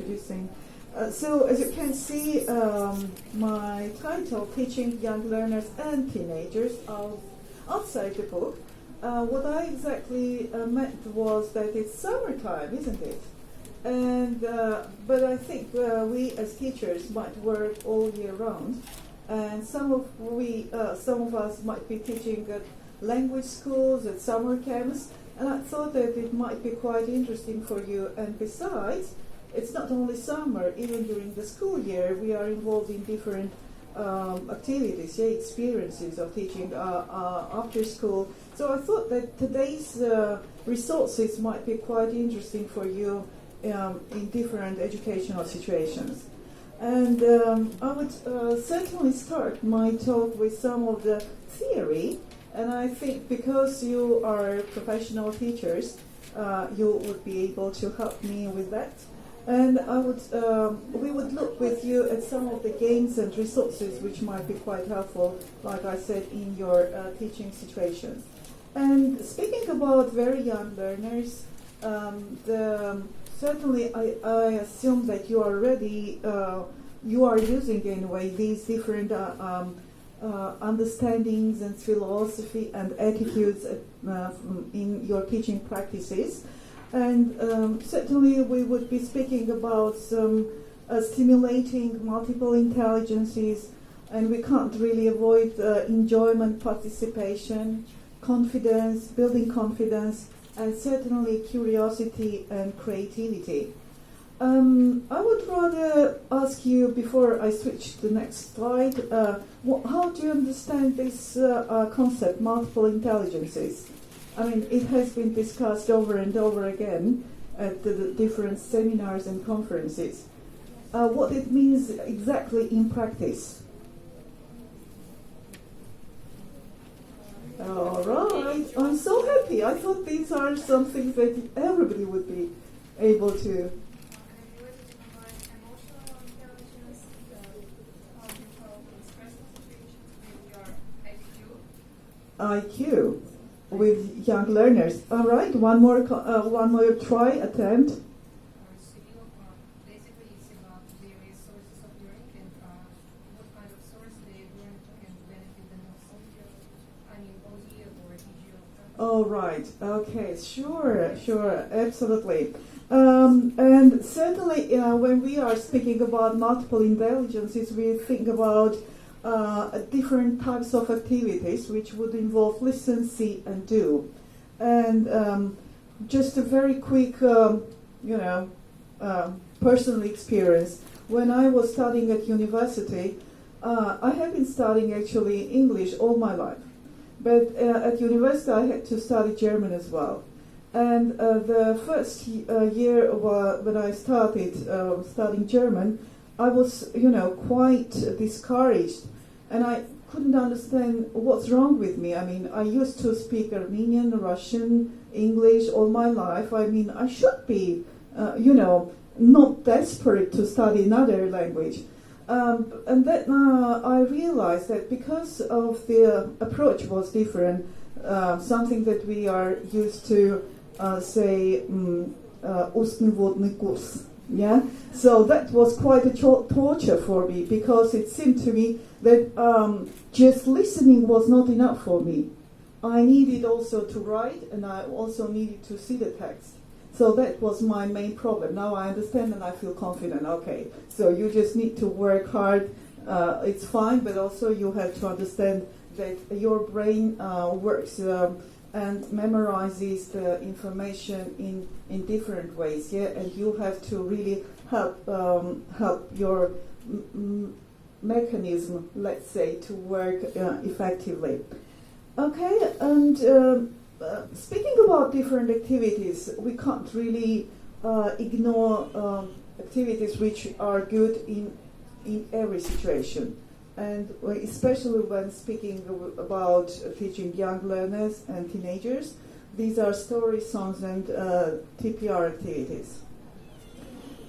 introducing. So as you can see, my title, Teaching Young Learners and Teenagers Outside the Book, what I exactly meant was that it's summertime, isn't it? And but I think we as teachers might work all year round, and some of us might be teaching at language schools, at summer camps, and I thought that it might be quite interesting for you. And besides, it's not only summer, even during the school year, we are involved in different activities, experiences of teaching after school. So I thought that today's resources might be quite interesting for you in different educational situations. And I would certainly start my talk with some of the theory, and I think because you are professional teachers, you would be able to help me with that. And we would look with you at some of the games and resources which might be quite helpful, like I said, in your teaching situations. And speaking about very young learners, certainly I assume that you are already, you are using anyway these different understandings and philosophy and attitudes in your teaching practices. And certainly we would be speaking about some stimulating multiple intelligences, and we can't really avoid enjoyment, participation, confidence, building confidence, and certainly curiosity and creativity. I would rather ask you, before I switch to the next slide, how do you understand this concept, multiple intelligences? I mean, it has been discussed over and over again at the different seminars and conferences. What it means exactly in practice. All right, I'm so happy. I thought these are some things that everybody would be able to. IQ with young learners. All right, one more try attempt. Basically, it's about various sources of learning and what kind of source they learn can benefit the most. I mean, OD or TGO. All right. Okay. Sure. Absolutely. And certainly, when we are speaking about multiple intelligences, we think about different types of activities which would involve listen, see, and do. And just a very quick, personal experience. When I was studying at university, I have been studying actually English all my life. But at university, I had to study German as well. And the first year when I started studying German, I was, quite discouraged, and I couldn't understand what's wrong with me. I mean, I used to speak Armenian, Russian, English all my life. I mean, I should be, not desperate to study another language. And then I realized that because of the approach was different, something that we are used to say, устный водный курс. Yeah, so that was quite a torture for me, because it seemed to me that just listening was not enough for me. I needed also to write, and I also needed to see the text. So that was my main problem. Now I understand and I feel confident. Okay, so you just need to work hard. It's fine, but also you have to understand that your brain works and memorizes the information in different ways, yeah, and you have to really help your mechanism, let's say, to work effectively. Okay, and speaking about different activities, we can't really ignore activities which are good in every situation. And especially when speaking about teaching young learners and teenagers, these are story, songs, and TPR activities.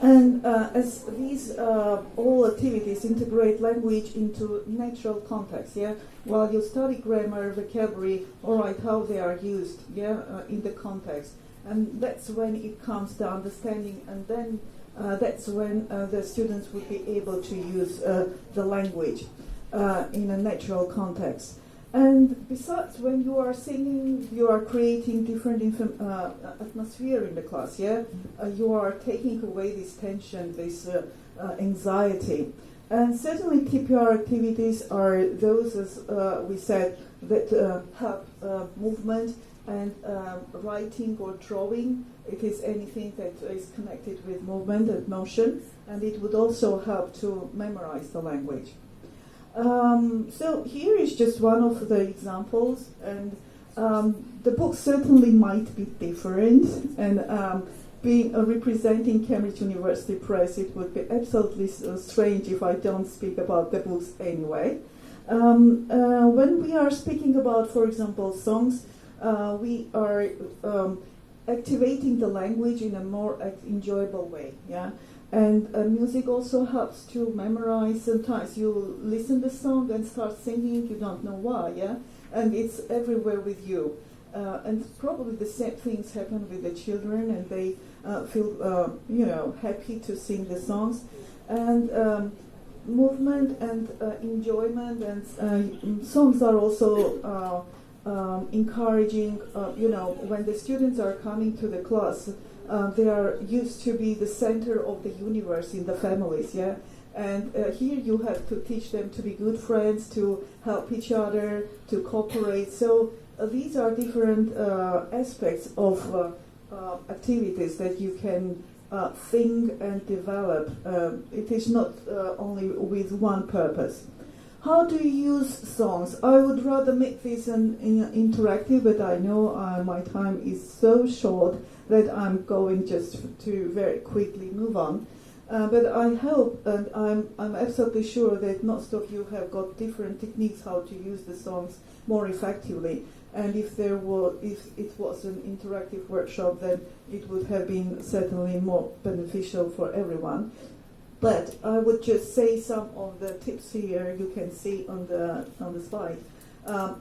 And as these all activities integrate language into natural context, yeah, while you study grammar, vocabulary, all right, how they are used, yeah, in the context. And that's when it comes to understanding and then that's when the students would be able to use the language in a natural context. And besides, when you are singing, you are creating different atmosphere in the class, yeah? You are taking away this tension, this anxiety. And certainly TPR activities are those, as we said, that help movement and writing or drawing. It is anything that is connected with movement and motion, and it would also help to memorize the language. So here is just one of the examples, and the book certainly might be different, and being representing Cambridge University Press, it would be absolutely strange if I don't speak about the books anyway. When we are speaking about, for example, songs, we are activating the language in a more enjoyable way, yeah? And music also helps to memorize. Sometimes you listen to the song and start singing, you don't know why, yeah? And it's everywhere with you. And probably the same things happen with the children, and they feel, happy to sing the songs. And movement and enjoyment and songs are also encouraging, when the students are coming to the class, they are used to be the center of the universe in the families, yeah? And here you have to teach them to be good friends, to help each other, to cooperate. So these are different aspects of activities that you can think and develop. It is not only with one purpose. How do you use songs? I would rather make this an interactive, but I know my time is so short that I'm going just to very quickly move on. But I hope, and I'm absolutely sure that most of you have got different techniques how to use the songs more effectively. And if it was an interactive workshop, then it would have been certainly more beneficial for everyone. But I would just say some of the tips here you can see on the slide.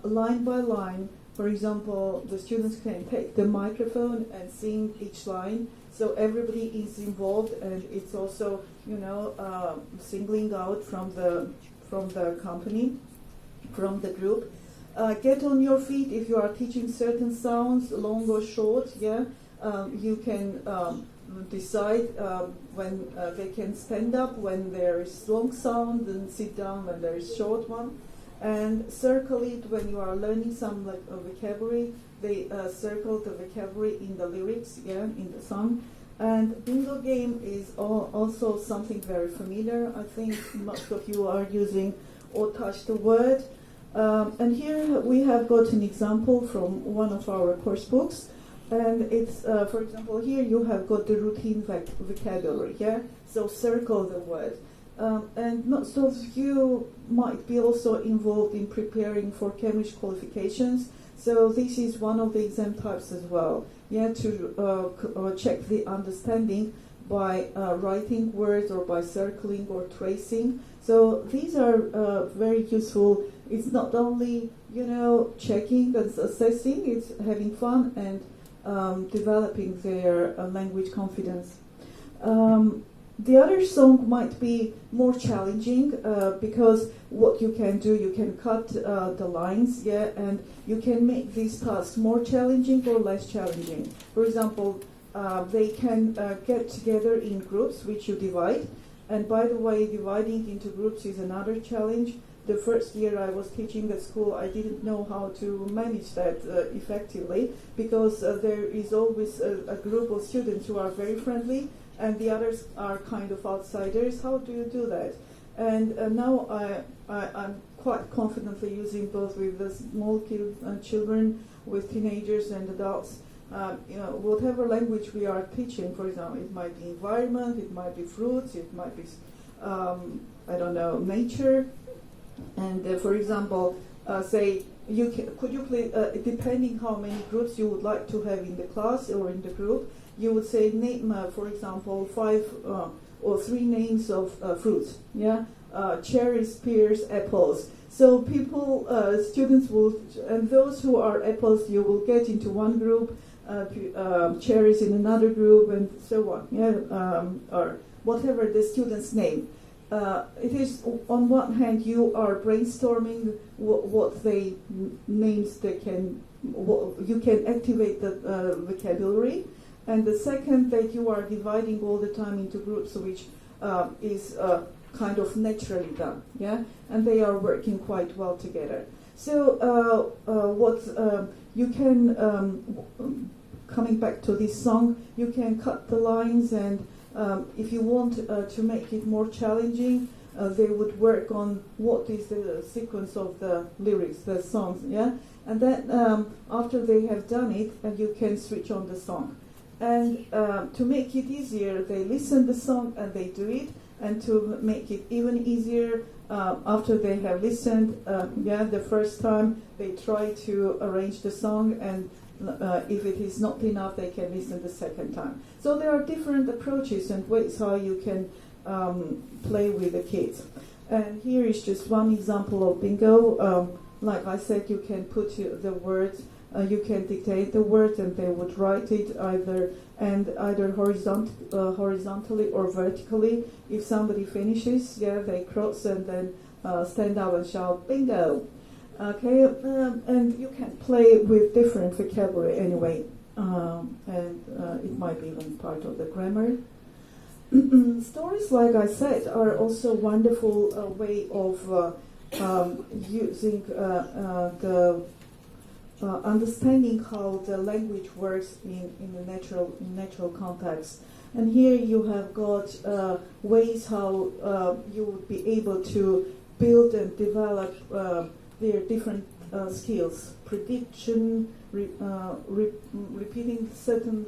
Line by line, for example, the students can take the microphone and sing each line, so everybody is involved, and it's also, singling out from the company, from the group. Get on your feet if you are teaching certain sounds, long or short. Yeah, you can decide when they can stand up when there is long sound, and sit down when there is short one. And circle it when you are learning some vocabulary. They circle the vocabulary in the lyrics, in the song. And bingo game is also something very familiar. I think most of you are using or touch the word. And here we have got an example from one of our course books. And it's, for example, here you have got the routine vocabulary, yeah? So circle the word. And most of you might be also involved in preparing for Cambridge qualifications. So this is one of the exam types as well, yeah, to check the understanding by writing words or by circling or tracing. So these are very useful. It's not only, checking and assessing, it's having fun and developing their language confidence. The other song might be more challenging because what you can do, you can cut the lines, yeah, and you can make these tasks more challenging or less challenging. For example, they can get together in groups which you divide. And by the way, dividing into groups is another challenge. The first year I was teaching at school, I didn't know how to manage that effectively, because there is always a group of students who are very friendly and the others are kind of outsiders. How do you do that? And now I'm quite confidently using both with the small children, with teenagers and adults. Whatever language we are teaching, for example, it might be environment, it might be fruits, it might be, nature. And for example, say, could you please, depending how many groups you would like to have in the class or in the group, you would say name, for example, 5 or 3 names of fruits. Yeah, cherries, pears, apples. So people, students will, and those who are apples, you will get into one group. cherries in another group, and so on. Or whatever the student's name. It is on one hand you are brainstorming what they names they can. You can activate the vocabulary, and the second that you are dividing all the time into groups, which is kind of naturally done, and they are working quite well together. So what you can, coming back to this song, you can cut the lines, and if you want to make it more challenging, they would work on what is the sequence of the lyrics, the songs, and then after they have done it, you can switch on the song. And to make it easier, they listen the song and they do it. And to make it even easier, after they have listened, the first time, they try to arrange the song, and if it is not enough, they can listen the second time. So there are different approaches and ways how you can play with the kids. And here is just one example of bingo. Like I said, you can put the words, you can dictate the words, and they would write it either horizontally or vertically. If somebody finishes, they cross and then stand up and shout bingo. Okay, and you can play with different vocabulary anyway, and it might be even part of the grammar. Stories, like I said, are also a wonderful way of using the understanding how the language works in a natural context. And here you have got ways how you would be able to build and develop their different skills: prediction, repeating certain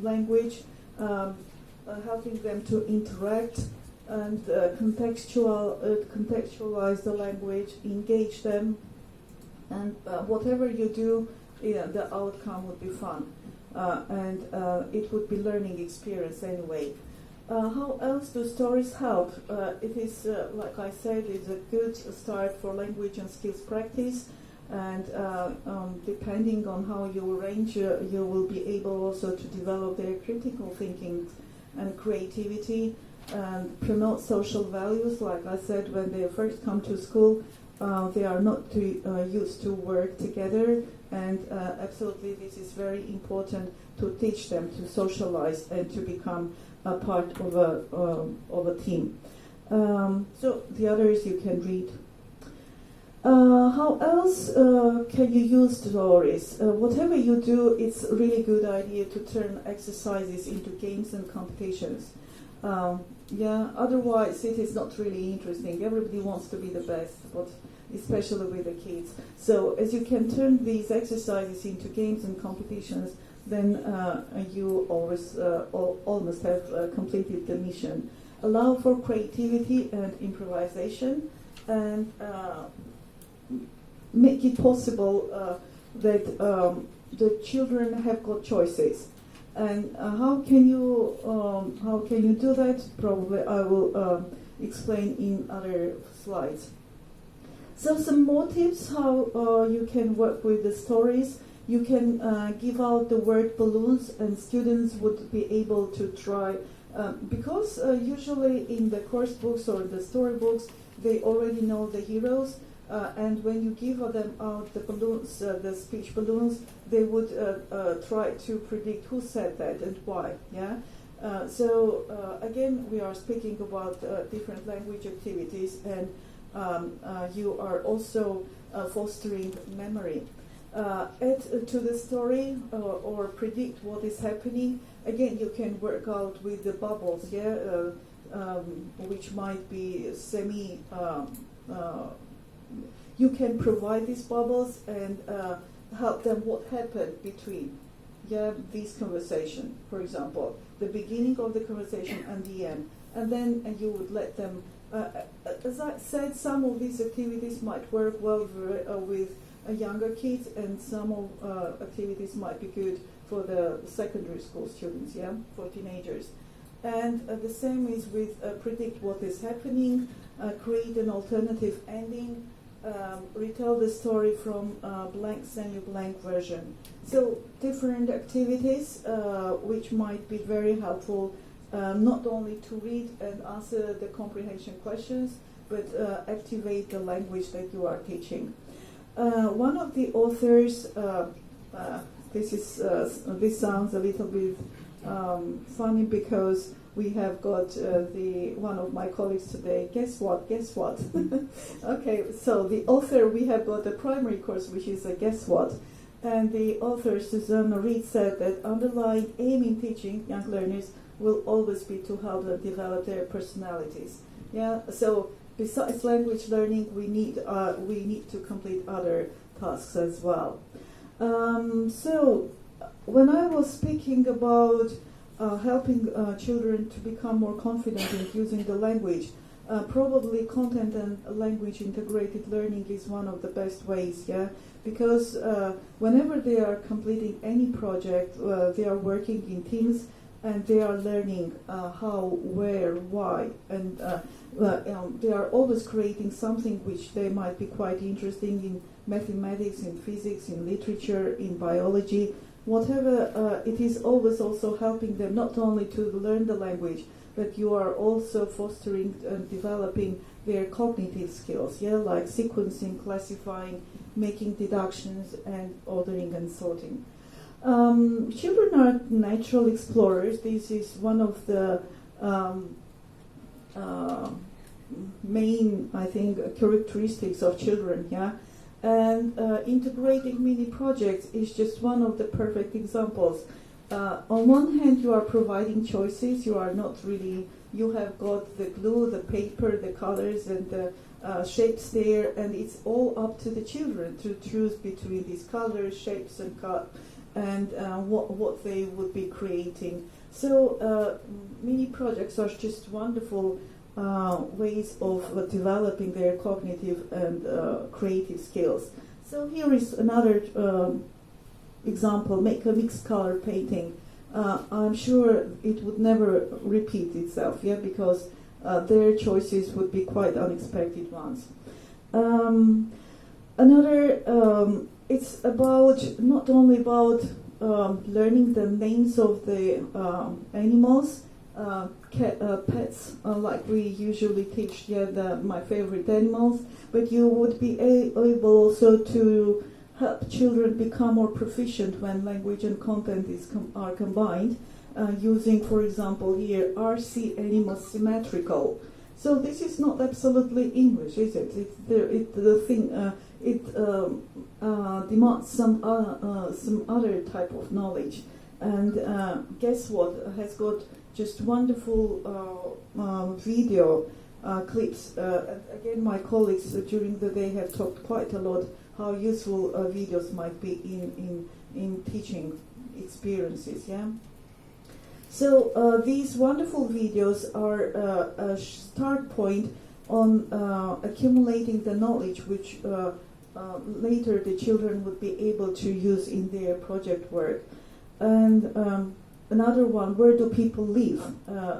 language, helping them to interact and contextualize the language, engage them, and whatever you do, the outcome would be fun, and it would be learning experience anyway. How else do stories help? It is, like I said, it's a good start for language and skills practice, and depending on how you arrange, you will be able also to develop their critical thinking and creativity, and promote social values. Like I said, when they first come to school, they are not used to work together, and absolutely this is very important to teach them to socialize and to become a part of a team. So the others you can read. How else can you use stories? Whatever you do, it's a really good idea to turn exercises into games and competitions. Otherwise it is not really interesting. Everybody wants to be the best, but especially with the kids. So as you can turn these exercises into games and competitions, then you always almost have completed the mission. Allow for creativity and improvisation, and make it possible that the children have got choices. And how can you do that? Probably I will explain in other slides. So some more tips how you can work with the stories. You can give out the word balloons, and students would be able to try, because usually in the course books or the storybooks, they already know the heroes, and when you give them out the balloons, the speech balloons, they would try to predict who said that and why. So again, we are speaking about different language activities, and you are also fostering memory. Add to the story or predict what is happening. Again, you can work out with the bubbles, which might be you can provide these bubbles and help them what happened between these conversation. For example, the beginning of the conversation and the end, and then you would let them. As I said, some of these activities might work well with younger kids, and some of activities might be good for the secondary school students, for teenagers. And the same is with predict what is happening, create an alternative ending, retell the story from blank send you blank version. So different activities which might be very helpful not only to read and answer the comprehension questions, but activate the language that you are teaching. One of the authors, this sounds a little bit funny because we have got one of my colleagues today. Guess what? Guess what? Okay, so the author, we have got a primary course which is a guess what, and the author Susanna Reed said that underlying aim in teaching young learners will always be to help them develop their personalities. Yeah. So besides language learning, we need to complete other tasks as well. So when I was speaking about helping children to become more confident in using the language, probably content and language integrated learning is one of the best ways, yeah? Because whenever they are completing any project, they are working in teams and they are learning how, where, why, and they are always creating something which they might be quite interesting in mathematics, in physics, in literature, in biology. Whatever, it is always also helping them not only to learn the language, but you are also fostering and developing their cognitive skills, yeah, like sequencing, classifying, making deductions, and ordering and sorting. Children are natural explorers. This is one of the main, I think, characteristics of children, yeah. And integrating mini projects is just one of the perfect examples. On one hand, you are providing choices. You are not really, you have got the glue, the paper, the colors, and the shapes there, and it's all up to the children to choose between these colors, shapes, and what they would be creating. So mini projects are just wonderful ways of developing their cognitive and creative skills. So here is another example: make a mixed color painting. I'm sure it would never repeat itself, yeah, because their choices would be quite unexpected ones. It's about not only about learning the names of the animals, pets, like we usually teach, my favorite animals, but you would be able also to help children become more proficient when language and content are combined, using, for example, here, RC animals symmetrical. So this is not absolutely English, is it? It demands some other type of knowledge. And guess what? Has got just wonderful video clips. Again, my colleagues during the day have talked quite a lot how useful videos might be in teaching experiences. Yeah. So these wonderful videos are a start point on accumulating the knowledge which later the children would be able to use in their project work. And another one, where do people live?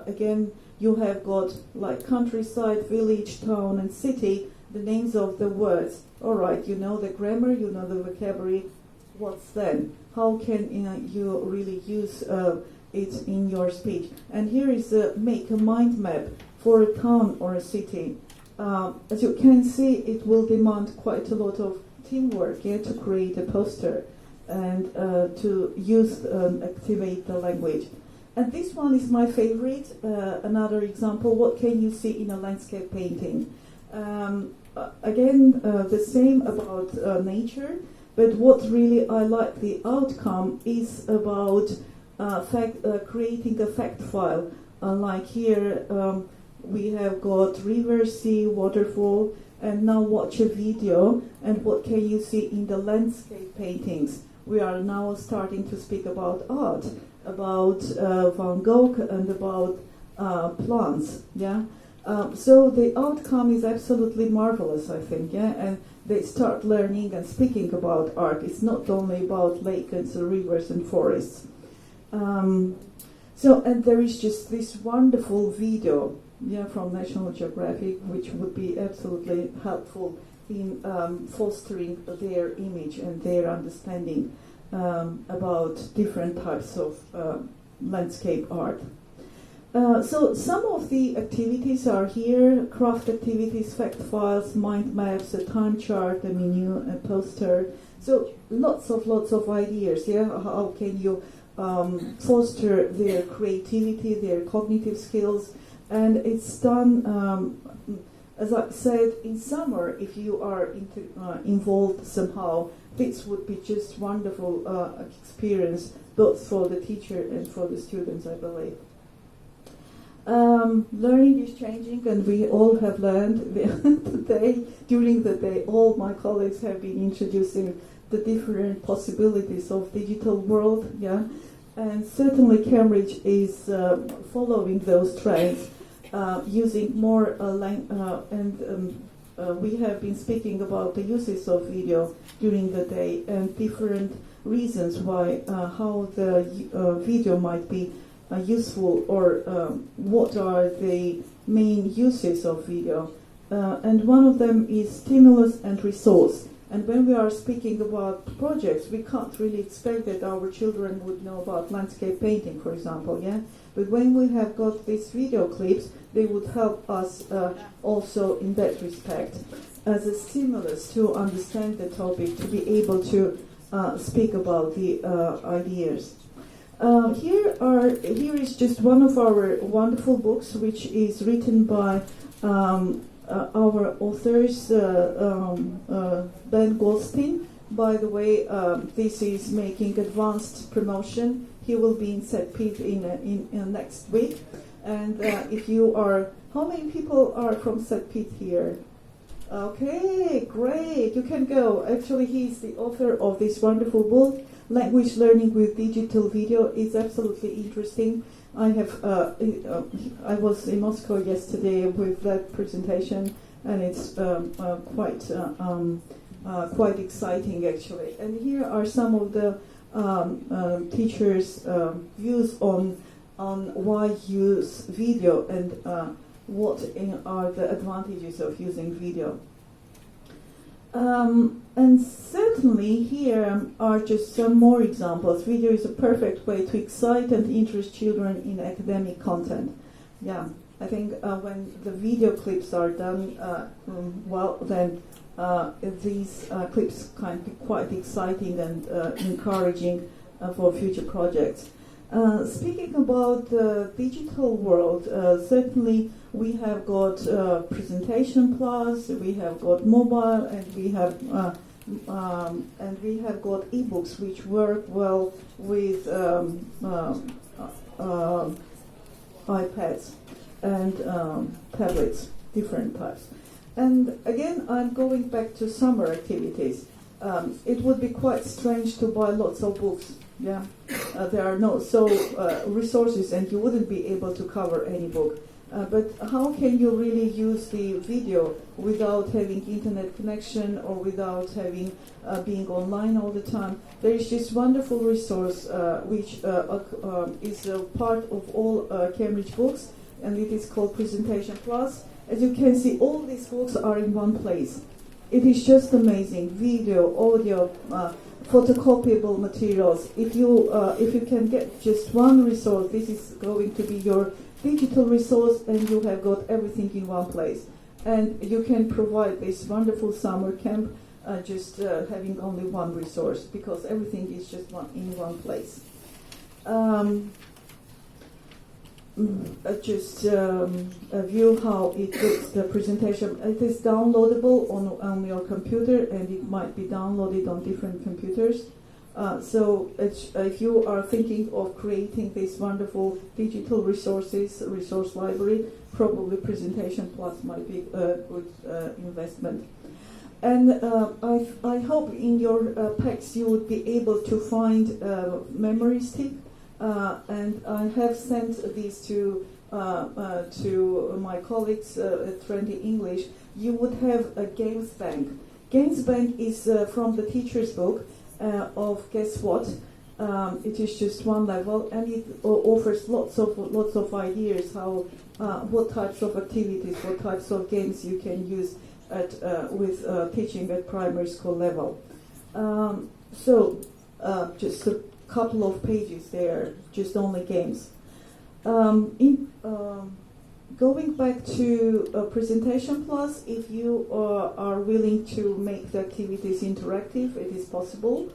Again, you have got like countryside, village, town, and city, the names of the words. All right, you know the grammar, you know the vocabulary. What's then? How can you really use it in your speech? And here is make a mind map for a town or a city. As you can see, it will demand quite a lot of teamwork, yeah, to create a poster and to use activate the language. And this one is my favorite. Another example: what can you see in a landscape painting? Again, the same about nature, but what really I like the outcome is about creating a fact file. Like here, we have got river, sea, waterfall, and now watch a video. And what can you see in the landscape paintings? We are now starting to speak about art, about Van Gogh, and about plants. Yeah. So the outcome is absolutely marvelous, I think. Yeah, and they start learning and speaking about art. It's not only about lakes and rivers and forests. And there is just this wonderful video, yeah, from National Geographic, which would be absolutely helpful in fostering their image and their understanding about different types of landscape art. So some of the activities are here: craft activities, fact files, mind maps, a time chart, a menu, a poster. So lots of ideas. Yeah, how can you foster their creativity, their cognitive skills? And it's done, as I said, in summer. If you are involved somehow, this would be just wonderful experience, both for the teacher and for the students, I believe. Learning is changing, and we all have learned today. During the day, all my colleagues have been introducing the different possibilities of digital world. Yeah, and certainly Cambridge is following those trends, using more we have been speaking about the uses of video during the day and different reasons why how the video might be useful, or what are the main uses of video. And one of them is stimulus and resource. And when we are speaking about projects, we can't really expect that our children would know about landscape painting, for example, yeah? But when we have got these video clips, they would help us also in that respect as a stimulus to understand the topic, to be able to speak about the ideas. Here is just one of our wonderful books, which is written by our authors, Ben Goldstein. By the way, this is making advanced promotion. He will be in St. Pete in next week. And if you are, how many people are from St. Pete here? Okay, great. You can go. Actually, he's the author of this wonderful book, Language Learning with Digital Video. It's absolutely interesting. I was in Moscow yesterday with that presentation, and it's quite exciting actually. And here are some of the teachers' views on why use video and what are the advantages of using video. And certainly here are just some more examples. Video is a perfect way to excite and interest children in academic content. Yeah, I think when the video clips are done well, then these clips can be quite exciting and encouraging for future projects. Speaking about the digital world, certainly we have got Presentation Plus, we have got mobile, and we have got ebooks which work well with iPads and tablets, different types. And again, I'm going back to summer activities. It would be quite strange to buy lots of books. Yeah, there are no resources, and you wouldn't be able to cover any book. But how can you really use the video without having internet connection or without having being online all the time? There is this wonderful resource which is a part of all Cambridge books, and it is called Presentation Plus. As you can see, all these books are in one place. It is just amazing. Video, audio, photocopiable materials. If you can get just one resource, this is going to be your digital resource, and you have got everything in one place. And you can provide this wonderful summer camp just having only one resource, because everything is just in one place. Just a view how it looks, the presentation. It is downloadable on your computer, and it might be downloaded on different computers. So if you are thinking of creating this wonderful digital resource library, probably Presentation Plus might be a good investment. And I hope in your packs you would be able to find memory stick. And I have sent these to my colleagues at Trendy English. You would have a Games Bank. Games Bank is from the teacher's book of Guess What. It is just one level, and it offers lots of ideas how what types of activities, what types of games you can use. with teaching at primary school level. Just a couple of pages there, just only games. Going back to Presentation Plus, if you are willing to make the activities interactive, it is possible.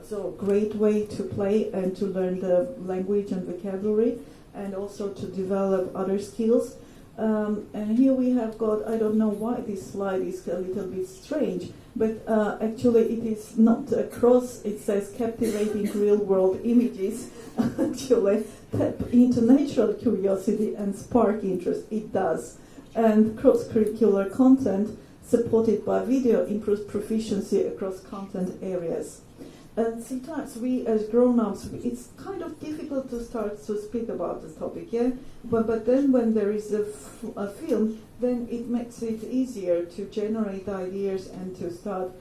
So great way to play and to learn the language and vocabulary, and also to develop other skills. And here we have got, I don't know why this slide is a little bit strange, but actually it is not a cross, it says captivating real-world images. Actually, tap into natural curiosity and spark interest. It does. And cross-curricular content supported by video improves proficiency across content areas. And sometimes we as grown-ups, it's kind of difficult to start to speak about this topic, yeah? But then when there is a film, then it makes it easier to generate ideas and to start,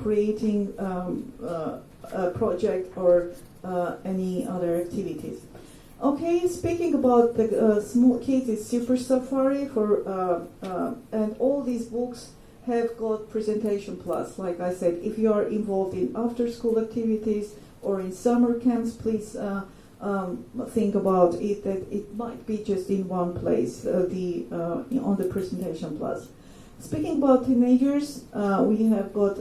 creating a project or any other activities. Okay, speaking about the small kids, it's Super Safari and all these books have got Presentation Plus. Like I said, if you are involved in after-school activities or in summer camps, please think about it that it might be just in one place on the Presentation Plus. Speaking about teenagers, we have got,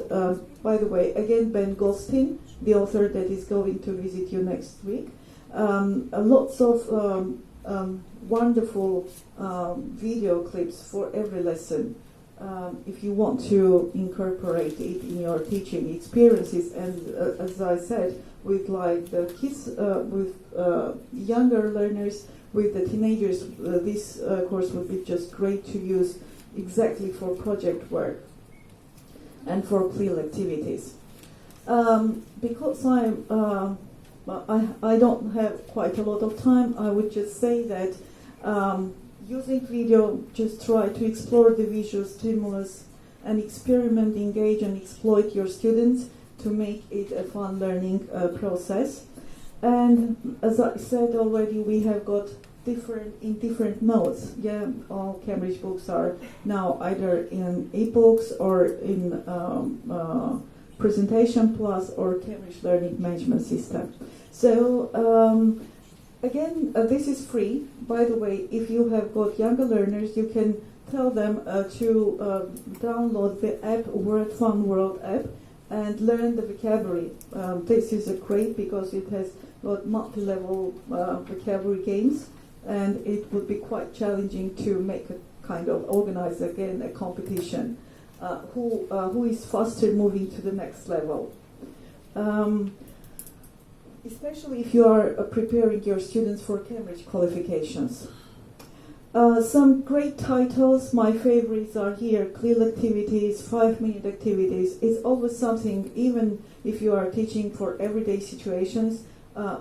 by the way, again Ben Goldstein, the author that is going to visit you next week. Lots of wonderful video clips for every lesson. If you want to incorporate it in your teaching experiences, and as I said, with like the kids, with younger learners, with the teenagers, this course would be just great to use exactly for project work and for CLIL activities. Because I don't have quite a lot of time, I would just say that using video, just try to explore the visual stimulus and experiment, engage and exploit your students to make it a fun learning process. And as I said already, we have got different modes. Yeah, all Cambridge books are now either in e-books or in Presentation Plus or Cambridge Learning Management System. So again, this is free. By the way, if you have got younger learners, you can tell them to download the app, Word Fun World app, and learn the vocabulary. This is great because it has got multi-level vocabulary games, and it would be quite challenging to make a kind of organize again a competition. Who is faster moving to the next level? Especially if you are preparing your students for Cambridge qualifications. Some great titles, my favorites are here, CLIL activities, 5-minute activities. It's always something, even if you are teaching for everyday situations,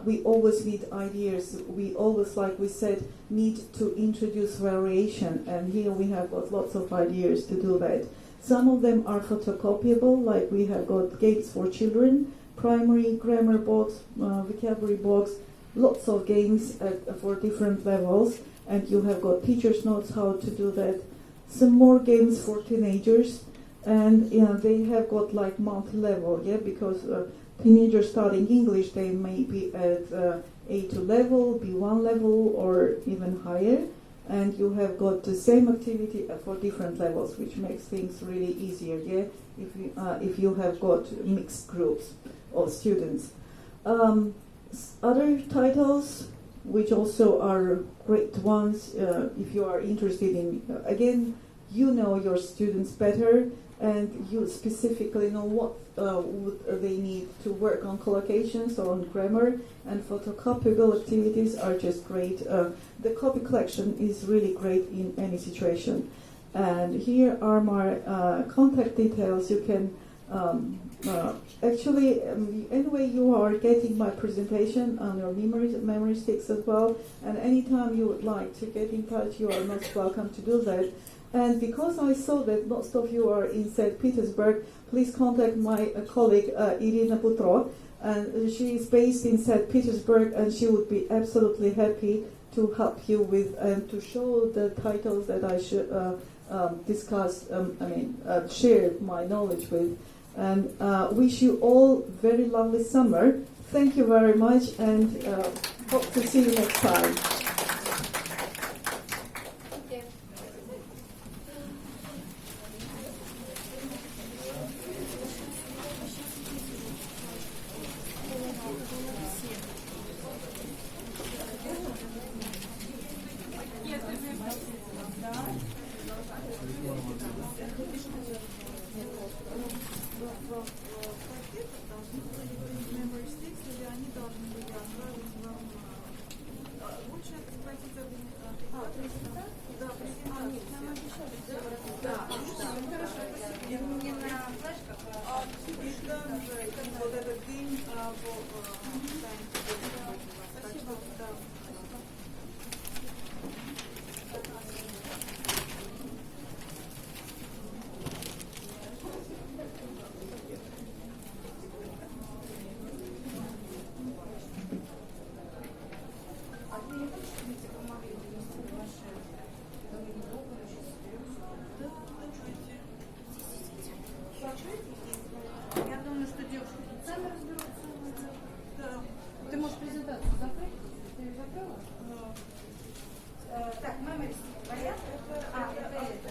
we always need ideas. We always, like we said, need to introduce variation, and here we have got lots of ideas to do that. Some of them are photocopyable, like we have got games for children, primary grammar box, vocabulary box, lots of games for different levels, and you have got teacher's notes how to do that. Some more games for teenagers, and they have got like multi-level, yeah, because teenagers studying English, they may be at A2 level, B1 level, or even higher, and you have got the same activity for different levels, which makes things really easier, yeah, if you have got mixed groups of students. Other titles, which also are great ones, if you are interested in, again, you know your students better, and you specifically know what would they need to work on collocations or on grammar, and photocopyable activities are just great. The copy collection is really great in any situation. And here are my contact details. You can anyway, you are getting my presentation on your memory sticks as well, and anytime you would like to get in touch, you are most welcome to do that. And because I saw that most of you are in St. Petersburg, please contact my colleague Irina Putro, and she is based in St. Petersburg, and she would be absolutely happy to help you with and to show the titles that I should discuss. Share my knowledge with, and wish you all very lovely summer. Thank you very much, and hope to see you next time. Я думаю, что девушки сами разберутся. Ты можешь презентацию закрыть? Ты ее закрыла? Так, memories. Понятно? Это.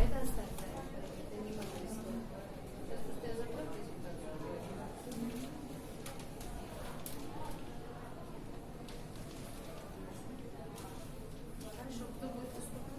Это оставь. Это не memories. Сейчас просто я закрою презентацию. Хорошо, кто будет выступать?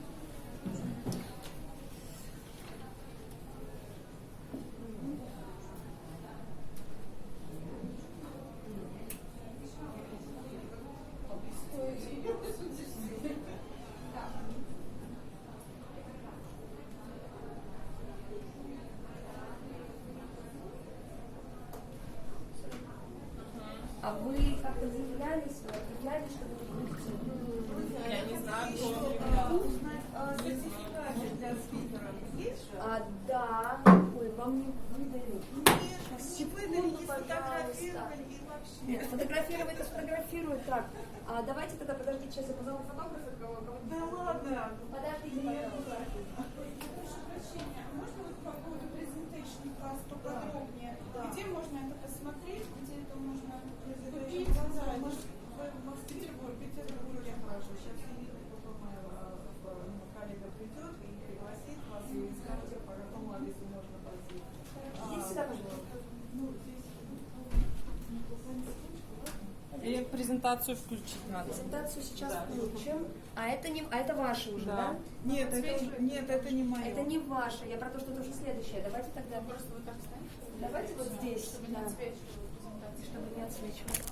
А вы как-то заявлялись, что вы будете? Я не знаю, Сертификаты для спикеров есть же? Да. Ой, вам не выдали. Нет, выдали, не сфотографировали и вообще. Нет, сфотографировать и сфотографируют. Так, давайте тогда, подождите, сейчас я позову фотографа. Да ладно. Подождите, пожалуйста. Прошу прощения, а можно вот по поводу presentation class поподробнее? Да. Где можно это посмотреть, где это можно Купить? Да, может, в Петербурге хорошо. Сейчас я вижу, пока моя коллега придет и пригласит вас, и скажете, по какому адресу можно пойти. Идите сюда, пожалуйста. Или презентацию включить надо. Презентацию сейчас Да. включим. А это ваши уже, да? Нет, это не мое. Это не ваше. Я про то, что это уже следующее. Давайте тогда просто вот так ставим. Давайте вот здесь. Чтобы не отсвечивала презентацию. Чтобы не отсвечивать.